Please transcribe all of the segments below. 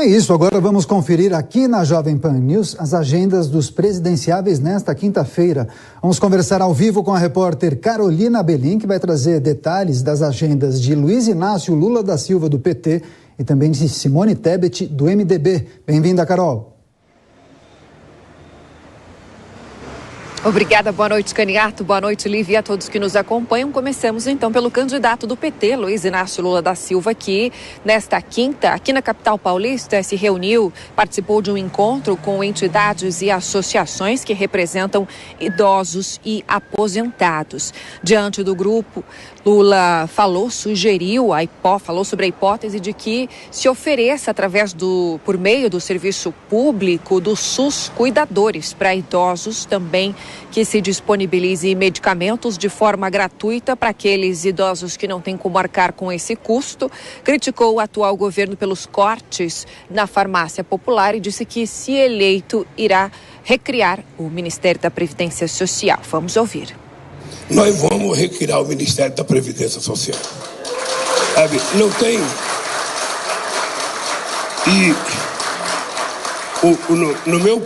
É isso, agora vamos conferir aqui na Jovem Pan News as agendas dos presidenciáveis nesta quinta-feira. Vamos conversar ao vivo com a repórter Carolina Belim, que vai trazer detalhes das agendas de Luiz Inácio Lula da Silva, do PT, e também de Simone Tebet, do MDB. Bem-vinda, Carol. Obrigada, boa noite, Caniato, boa noite, Lívia, e a todos que nos acompanham. Começamos então pelo candidato do PT, Luiz Inácio Lula da Silva, que nesta quinta, aqui na capital paulista, se reuniu, participou de um encontro com entidades e associações que representam idosos e aposentados. Diante do grupo, Lula falou sobre a hipótese de que se ofereça por meio do serviço público do SUS cuidadores para idosos, também que se disponibilize medicamentos de forma gratuita para aqueles idosos que não têm como arcar com esse custo. Criticou o atual governo pelos cortes na farmácia popular e disse que, se eleito, irá recriar o Ministério da Previdência Social. Vamos ouvir. Nós vamos recriar o Ministério da Previdência Social. Sabe, não tem... No meu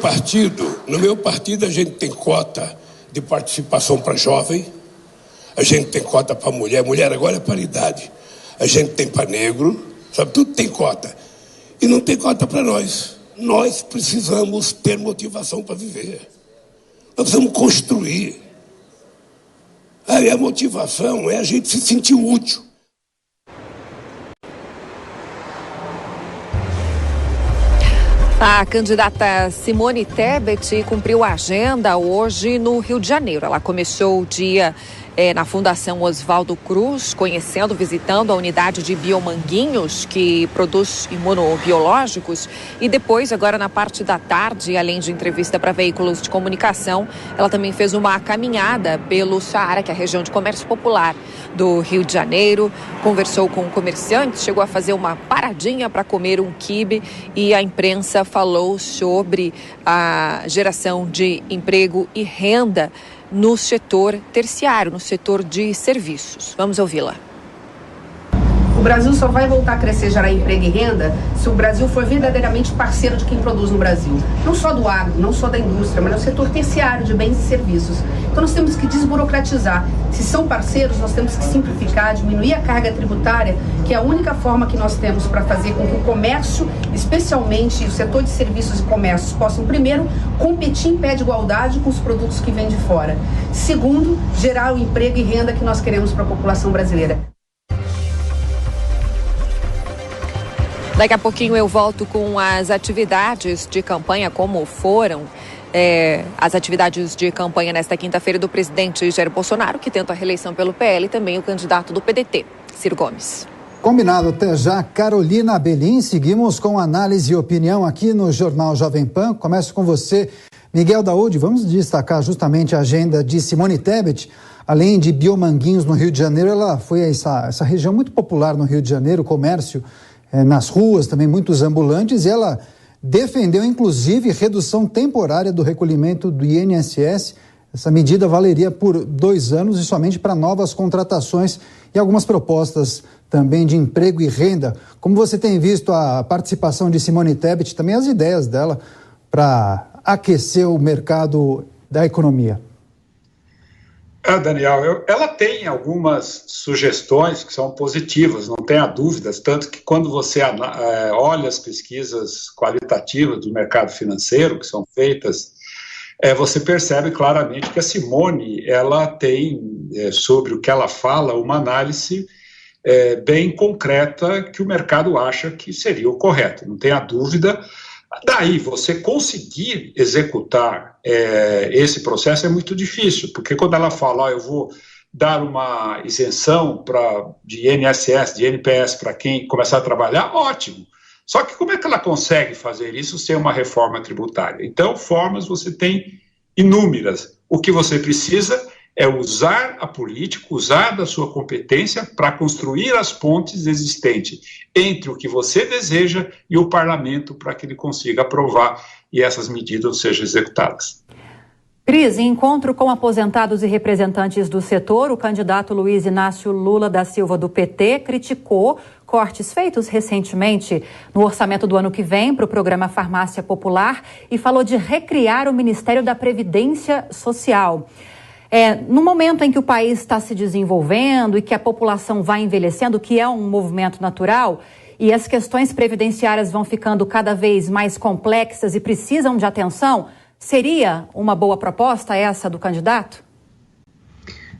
partido a gente tem cota de participação para jovem, a gente tem cota para mulher agora é paridade, a gente tem para negro, sabe, tudo tem cota. E não tem cota para nós. Nós precisamos ter motivação para viver. Nós precisamos construir. Aí a motivação é a gente se sentir útil. A candidata Simone Tebet cumpriu a agenda hoje no Rio de Janeiro. Ela começou o dia na Fundação Oswaldo Cruz, visitando a unidade de Biomanguinhos, que produz imunobiológicos, e depois, agora na parte da tarde, além de entrevista para veículos de comunicação, ela também fez uma caminhada pelo Saara, que é a região de comércio popular do Rio de Janeiro, conversou com comerciantes, chegou a fazer uma paradinha para comer um quibe, e a imprensa falou sobre a geração de emprego e renda no setor terciário, no setor de serviços. Vamos ouvi-la. O Brasil só vai voltar a crescer, gerar emprego e renda, se o Brasil for verdadeiramente parceiro de quem produz no Brasil. Não só do agro, não só da indústria, mas no setor terciário de bens e serviços. Então nós temos que desburocratizar. Se são parceiros, nós temos que simplificar, diminuir a carga tributária, que é a única forma que nós temos para fazer com que o comércio, especialmente o setor de serviços e comércios, possam, primeiro, competir em pé de igualdade com os produtos que vêm de fora. Segundo, gerar o emprego e renda que nós queremos para a população brasileira. Daqui a pouquinho eu volto com as atividades de campanha, como foram as atividades de campanha nesta quinta-feira do presidente Jair Bolsonaro, que tenta a reeleição pelo PL, e também o candidato do PDT, Ciro Gomes. Combinado, até já. Carolina Belim, seguimos com análise e opinião aqui no Jornal Jovem Pan. Começo com você, Miguel Daoud. Vamos destacar justamente a agenda de Simone Tebet. Além de Biomanguinhos, no Rio de Janeiro, ela foi a essa região muito popular no Rio de Janeiro, comércio nas ruas, também muitos ambulantes, e ela defendeu, inclusive, redução temporária do recolhimento do INSS. Essa medida valeria por 2 anos e somente para novas contratações, e algumas propostas também de emprego e renda. Como você tem visto a participação de Simone Tebet, também as ideias dela para aquecer o mercado da economia? Daniel, ela tem algumas sugestões que são positivas, não tenha dúvidas, tanto que quando você olha as pesquisas qualitativas do mercado financeiro que são feitas, você percebe claramente que a Simone, ela tem, sobre o que ela fala, uma análise bem concreta que o mercado acha que seria o correto, não tenha dúvida. Daí, você conseguir executar esse processo é muito difícil, porque quando ela fala, eu vou dar uma isenção de INSS, de INPS para quem começar a trabalhar, ótimo. Só que como é que ela consegue fazer isso sem uma reforma tributária? Então, formas você tem inúmeras. O que você precisa é usar a política, usar da sua competência para construir as pontes existentes entre o que você deseja e o parlamento para que ele consiga aprovar e essas medidas sejam executadas. Cris, em encontro com aposentados e representantes do setor, o candidato Luiz Inácio Lula da Silva, do PT, criticou cortes feitos recentemente no orçamento do ano que vem para o programa Farmácia Popular e falou de recriar o Ministério da Previdência Social. No momento em que o país está se desenvolvendo e que a população vai envelhecendo, que é um movimento natural, e as questões previdenciárias vão ficando cada vez mais complexas e precisam de atenção, seria uma boa proposta essa do candidato?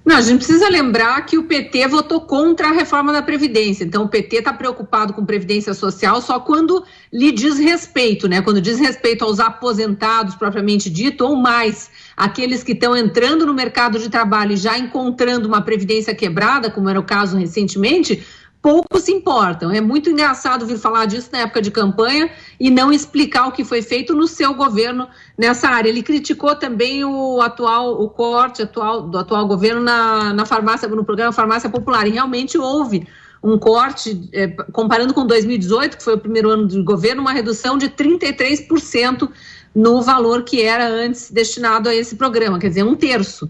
Não, a gente precisa lembrar que o PT votou contra a reforma da Previdência. Então, o PT está preocupado com Previdência Social só quando lhe diz respeito, né? Quando diz respeito aos aposentados, propriamente dito, ou mais aqueles que estão entrando no mercado de trabalho e já encontrando uma Previdência quebrada, como era o caso recentemente, poucos se importam. É muito engraçado vir falar disso na época de campanha e não explicar o que foi feito no seu governo nessa área. Ele criticou também o corte do atual governo na farmácia, no programa Farmácia Popular, e realmente houve um corte, comparando com 2018, que foi o primeiro ano do governo, uma redução de 33% no valor que era antes destinado a esse programa, quer dizer, 1/3.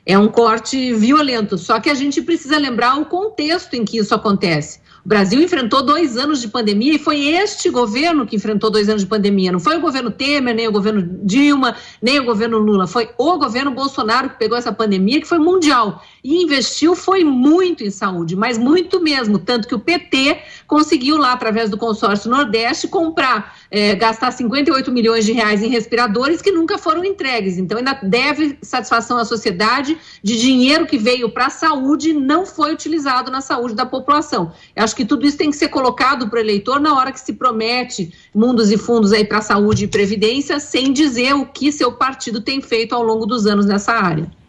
É um corte violento, só que a gente precisa lembrar o contexto em que isso acontece. O Brasil enfrentou 2 anos de pandemia e foi este governo que enfrentou 2 anos de pandemia. Não foi o governo Temer, nem o governo Dilma, nem o governo Lula. Foi o governo Bolsonaro que pegou essa pandemia, que foi mundial. E investiu foi muito em saúde, mas muito mesmo. Tanto que o PT conseguiu lá, através do consórcio Nordeste, gastar 58 milhões de reais em respiradores que nunca foram entregues. Então ainda deve satisfação à sociedade de dinheiro que veio para a saúde e não foi utilizado na saúde da população. Eu acho que tudo isso tem que ser colocado para o eleitor na hora que se promete mundos e fundos aí para saúde e previdência, sem dizer o que seu partido tem feito ao longo dos anos nessa área.